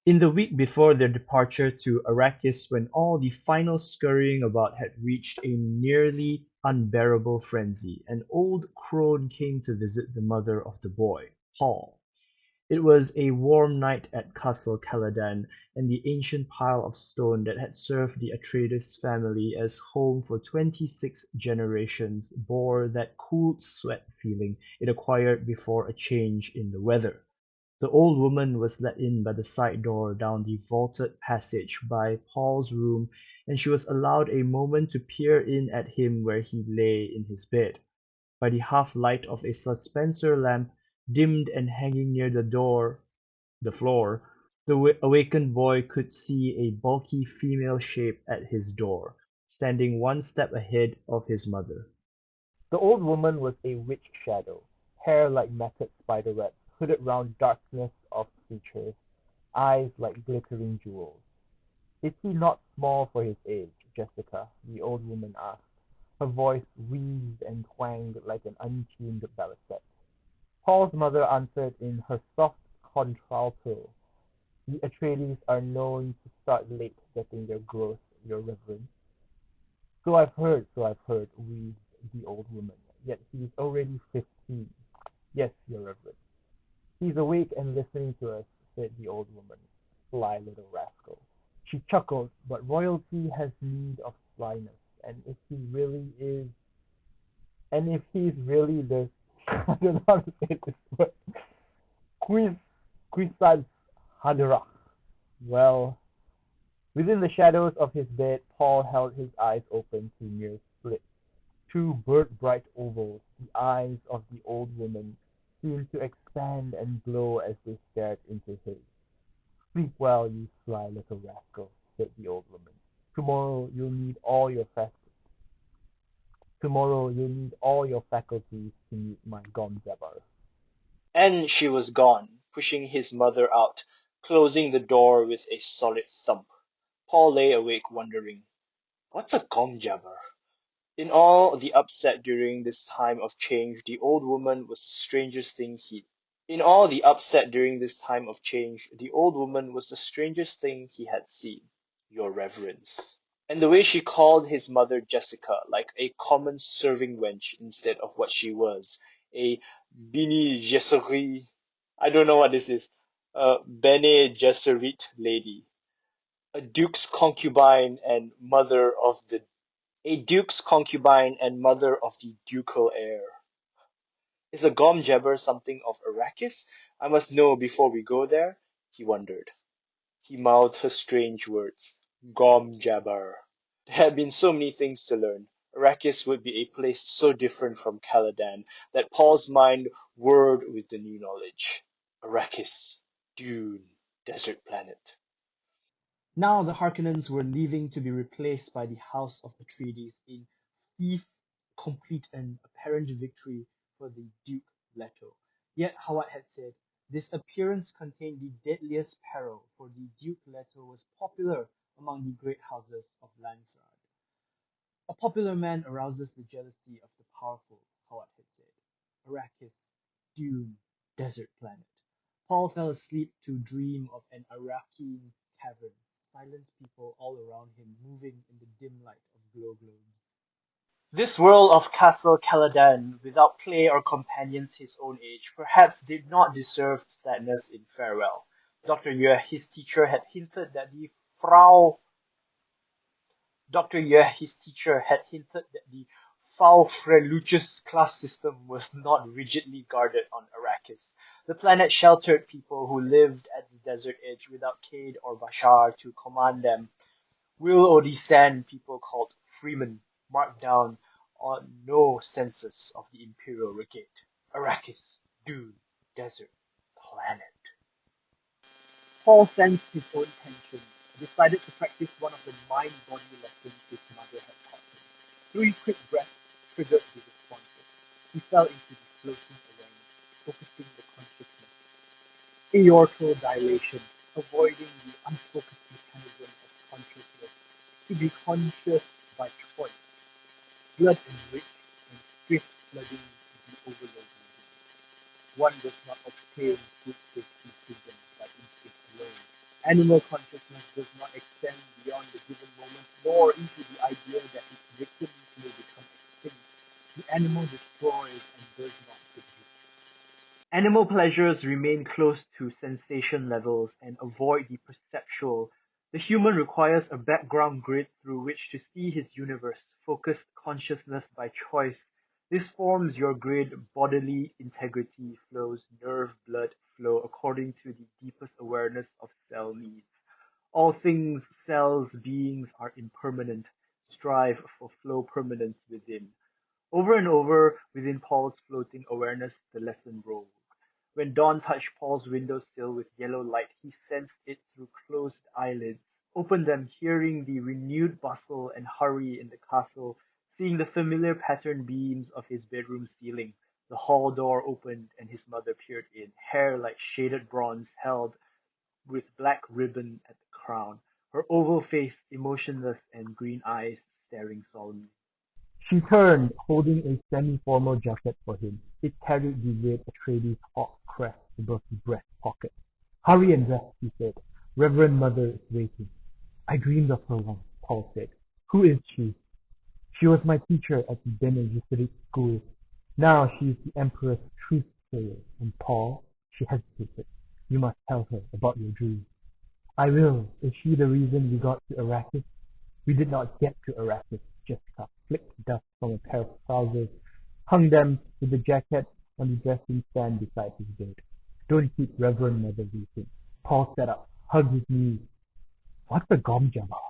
In the week before their departure to Arrakis, when all the final scurrying about had reached a nearly unbearable frenzy, an old crone came to visit the mother of the boy, Paul. It was a warm night at Castle Caladan, and the ancient pile of stone that had served the Atreides family as home for 26 generations bore that cooled sweat feeling it acquired before a change in the weather. The old woman was let in by the side door down the vaulted passage by Paul's room, and she was allowed a moment to peer in at him where he lay in his bed. By the half-light of a suspensor lamp, dimmed and hanging near the floor, the awakened boy could see a bulky female shape at his door, standing one step ahead of his mother. The old woman was a witch shadow, hair like matted spiderwebs hooded round darkness of features, eyes like glittering jewels. Is he not small for his age, Jessica? The old woman asked. Her voice wheezed and twanged like an untuned balisette. Paul's mother answered in her soft contralto. The Atreides are known to start late getting their growth, your reverence. So I've heard, wheezed the old woman. Yet he's already 15. Yes, your reverence. He's awake and listening to us, said the old woman. Sly little rascal. She chuckled, but royalty has need of slyness, and if he's really this, I don't know how to say this word, quiz, quizaz haderach. Well, within the shadows of his bed, Paul held his eyes open to mere slits. Two bird-bright ovals, the eyes of the old woman, seemed to expand and glow as they stared into his. Sleep well, you sly little rascal, said the old woman. Tomorrow you'll need all your fac- Tomorrow you'll need all your faculties to meet my Gomjabar. And she was gone, pushing his mother out, closing the door with a solid thump. Paul lay awake wondering, what's a gomjabber? In all the upset during this time of change, the old woman was the strangest thing he In all the upset during this time of change, the old woman was the strangest thing he had seen, your reverence. And the way she called his mother Jessica, like a common serving wench instead of what she was, a Bene Gesserit, I don't know what this is, a Bene Gesserit lady, a duke's concubine and mother of the a duke's concubine and mother of the ducal heir. Is a gom jabber something of Arrakis? I must know before we go there, he wondered. He mouthed her strange words. Gom jabber. There had been so many things to learn. Arrakis would be a place so different from Caladan that Paul's mind whirred with the new knowledge. Arrakis, dune, desert planet. Now the Harkonnens were leaving to be replaced by the House of Atreides in fief, complete and apparent victory for the Duke Leto. Yet Hawat had said, this appearance contained the deadliest peril, for the Duke Leto was popular among the great houses of Lansard. A popular man arouses the jealousy of the powerful, Hawat had said. Arrakis, dune, desert planet. Paul fell asleep to dream of an Arakian cavern, silent people all around him moving in the dim light of glow globes. This world of Castle Caladan, without play or companions his own age, perhaps did not deserve sadness in farewell. Dr. Yue, his teacher, had hinted that the Frau Dr. Yue, his teacher, had hinted that the Faufreluches class system was not rigidly guarded on Arrakis. The planet sheltered people who lived at the desert edge without Cade or Bashar to command them. Will or descend people called freemen, marked down on no census of the Imperial Regate. Arrakis, dune, desert, planet. Paul sensed his own tension, decided to practice one of the mind-body lessons his mother had taught him. 3 quick breaths triggered the responses. He fell into the floating awareness, focusing the consciousness. Aortal dilation, avoiding the unfocused mechanism of consciousness, to be conscious by choice, blood enriched and swift flooding the overload region. One does not obtain food safety freedom by instinct alone, Animal consciousness does not extend beyond the given moment, nor into the idea that its victims may become extinct. The animal destroys and does not produce. Animal pleasures remain close to sensation levels and avoid the perceptual. The human requires a background grid through which to see his universe, focused consciousness by choice. This forms your grid. Bodily integrity flows, nerve blood flow according to the deepest awareness of cell needs. All things, cells, beings are impermanent. Strive for flow permanence within. Over and over, within Paul's floating awareness, the lesson rolled. When dawn touched Paul's windowsill with yellow light, he sensed it through closed eyelids, opened them, hearing the renewed bustle and hurry in the castle, seeing the familiar patterned beams of his bedroom ceiling. The hall door opened, and his mother peered in, hair like shaded bronze held with black ribbon at the crown, her oval face emotionless and green eyes staring solemnly. She turned, holding a semi-formal jacket for him. It carried the red Atreides hawk crest above the breast pocket. "Hurry and rest," he said. "Reverend Mother is waiting." "I dreamed of her once," Paul said. "Who is she?" "She was my teacher at the Bene Gesserit school. Now she is the Emperor's truth sayer. And Paul," she hesitated, "you must tell her about your dream." "I will. Is she the reason we got to Arrakis?" "We did not get to Arrakis." Jessica flicked dust from a pair of trousers, hung them with the jacket on the dressing stand beside his bed. "Don't keep Reverend Mother waiting." Paul sat up, hugged his knees. "What's a gom jabbar?"